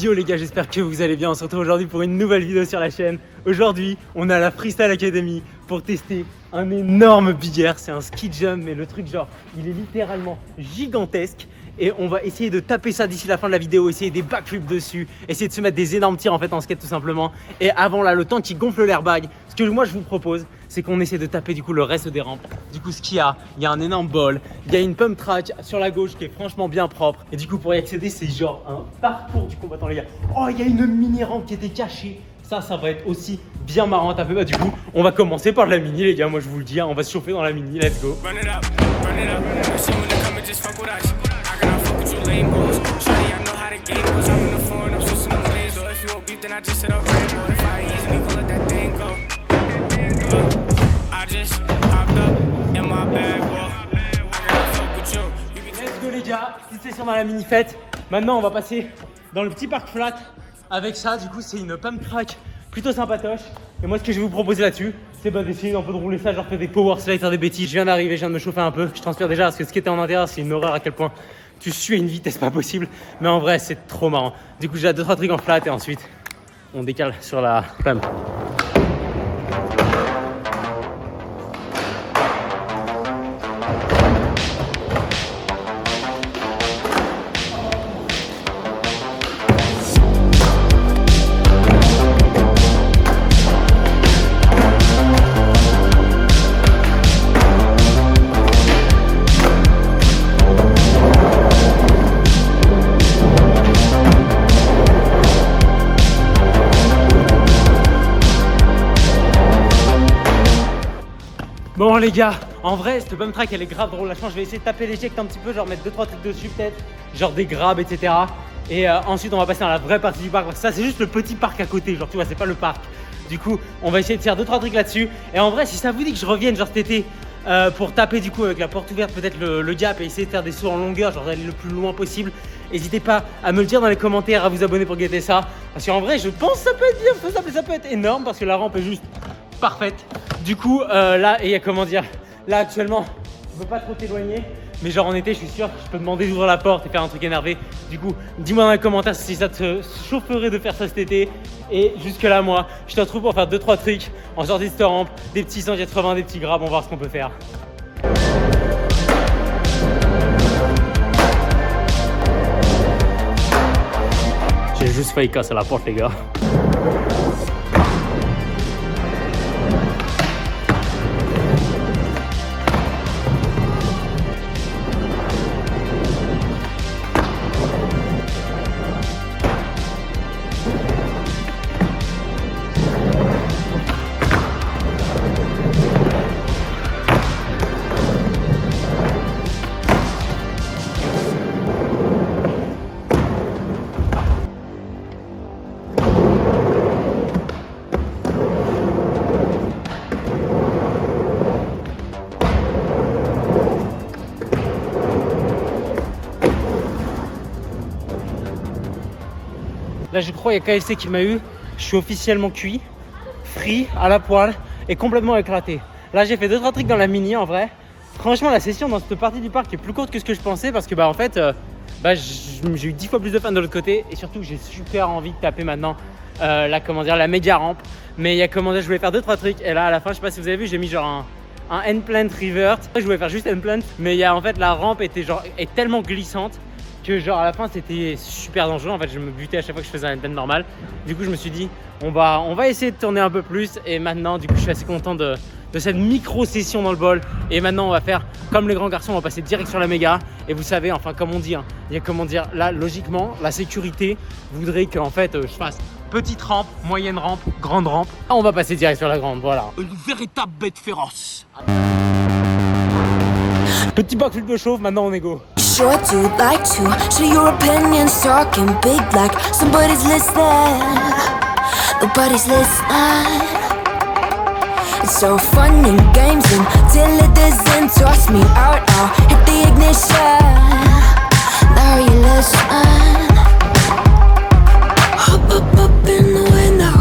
Yo les gars, j'espère que vous allez bien. On se retrouve aujourd'hui pour une nouvelle vidéo sur la chaîne. Aujourd'hui, on a la Freestyle Academy pour tester un énorme big air. C'est un ski jump, mais le truc genre, il est littéralement gigantesque. Et on va essayer de taper ça d'ici la fin de la vidéo, essayer des backflips dessus, essayer de se mettre des énormes tirs en fait en skate tout simplement. Et avant là, le temps qui gonfle l'airbag, ce que moi je vous propose, c'est qu'on essaie de taper du coup le reste des rampes. Du coup, ce qu'il y a un énorme ball, il y a une pump track sur la gauche qui est franchement bien propre. Et du coup, pour y accéder, c'est genre un parcours du combattant les gars. Oh, il y a une mini rampe qui était cachée. Ça va être aussi bien marrant à taper. Bah du coup, on va commencer par la mini les gars. Moi je vous le dis, hein, on va se chauffer dans la mini. Let's go. Let's go les gars, petite session dans la mini fête. Maintenant on va passer dans le petit parc flat avec ça. Du coup c'est une pump track plutôt sympatoche. Et moi ce que je vais vous proposer là-dessus, c'est d'essayer un peu de rouler ça, genre faire des power slides, faire des bêtises. Je viens d'arriver, je viens de me chauffer un peu. Je transpire déjà parce que ce qui était en intérieur c'est une horreur à quel point tu suis à une vitesse pas possible. Mais en vrai c'est trop marrant. Du coup j'ai 2-3 trucs en flat et ensuite on décale sur la pump. Bon les gars, en vrai cette pump track elle est grave drôle. Là je vais essayer de taper l'éjecte un petit peu, genre mettre 2-3 trucs dessus peut-être, genre des grabs etc. Et ensuite on va passer dans la vraie partie du parc. Ça c'est juste le petit parc à côté, genre tu vois c'est pas le parc. Du coup on va essayer de faire 2-3 trucs là-dessus. Et en vrai si ça vous dit que je revienne genre cet été pour taper du coup avec la porte ouverte peut-être le gap et essayer de faire des sauts en longueur, genre d'aller le plus loin possible, n'hésitez pas à me le dire dans les commentaires, à vous abonner pour guetter ça. Parce qu'en vrai je pense que ça peut être bien faisable et ça peut être énorme parce que la rampe est juste parfaite. Du coup là et comment dire, là actuellement je peux pas trop t'éloigner, mais genre en été je suis sûr que je peux demander d'ouvrir la porte et faire un truc énervé. Du coup dis-moi dans les commentaires si ça te chaufferait de faire ça cet été. Et jusque là moi je te retrouve pour faire 2-3 trucs en sortie de cette rampe, des petits 180, des petits grabs, on va voir ce qu'on peut faire. J'ai juste failli casser la porte les gars. Là je crois qu'il y a KFC qui m'a eu. Je suis officiellement cuit, frit, à la poêle et complètement éclaté. Là j'ai fait 2-3 trucs dans la mini en vrai. Franchement la session dans cette partie du parc est plus courte que ce que je pensais. Parce que en fait j'ai eu 10 fois plus de fans de l'autre côté. Et surtout j'ai super envie de taper maintenant la méga rampe. Mais il y a je voulais faire 2-3 trucs. Et là à la fin je sais pas si vous avez vu, j'ai mis genre un end plant revert. Je voulais faire juste end plant. Mais en fait la rampe est tellement glissante que genre à la fin c'était super dangereux. En fait je me butais à chaque fois que je faisais un endplan normal. Du coup je me suis dit on va essayer de tourner un peu plus. Et maintenant du coup je suis assez content de cette micro session dans le bol. Et maintenant on va faire comme les grands garçons, on va passer direct sur la méga. Et vous savez, enfin comme on dit, il y a là logiquement la sécurité voudrait qu'en fait je fasse petite rampe, moyenne rampe, grande rampe. On va passer direct sur la grande, voilà. Une véritable bête féroce. Petit backflip de chauffe, maintenant on est go. Sure to like to share your opinions, talking big like somebody's listening. Nobody's listening. It's so fun and games until it doesn't. Toss me out, I'll hit the ignition. Now you listen. Hop up in the window.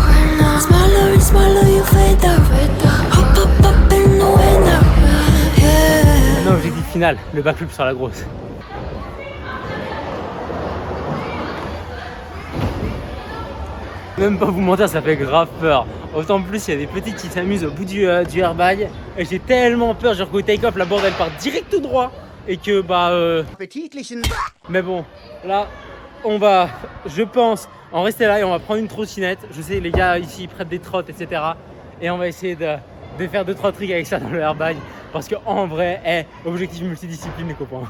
Smaller and smaller you fade out. Hop up in the window. Yeah. Non, objectif final, le backflip sur la grosse. Même pas vous mentir, ça fait grave peur. Autant plus, il y a des petites qui s'amusent au bout du airbag. Et j'ai tellement peur, genre qu'au take-off, la board elle part direct tout droit. Et que mais bon, là, on va, je pense, en rester là et on va prendre une trottinette. Je sais, les gars ici ils prêtent des trottes, etc. Et on va essayer de faire 2-3 trucs avec ça dans le airbag. Parce qu'en vrai, objectif multidiscipline les copains.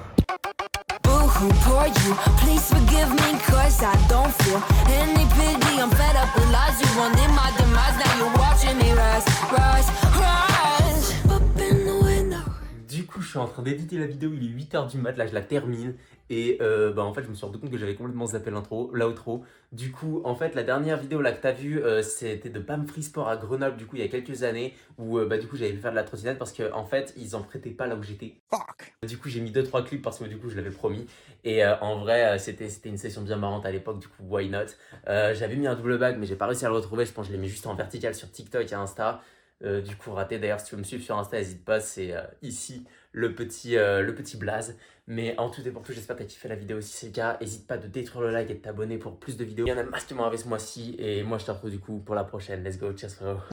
Who pour you? Please forgive me, cause I don't feel any pity. I'm fed up with lies. You wanted my demise. Now you're watching me rise, rise, rise. Up in the window. Du coup, je suis en train d'éditer la vidéo, il est 8h du mat, là je la termine. Et en fait, je me suis rendu compte que j'avais complètement zappé l'outro. Du coup, en fait, la dernière vidéo là que t'as vue, c'était de Pam Free Sport à Grenoble, du coup, il y a quelques années, où du coup, j'avais fait faire de la trottinette parce qu'en fait, ils en prêtaient pas là où j'étais. Fuck. Du coup, j'ai mis 2-3 clips parce que du coup, je l'avais promis. Et en vrai, c'était une session bien marrante à l'époque, du coup, why not. J'avais mis un double bag, mais j'ai pas réussi à le retrouver. Je pense que je l'ai mis juste en vertical sur TikTok et Insta. Du coup raté, d'ailleurs si tu veux me suivre sur Insta n'hésite pas, c'est ici le petit blaze. Mais en tout et pour tout, j'espère que t'as kiffé la vidéo. Si c'est le cas, n'hésite pas de détruire le like et de t'abonner pour plus de vidéos. Il y en a masse qui m'ont arrivé ce mois-ci et moi je te retrouve du coup pour la prochaine. Let's go, cheers frérot.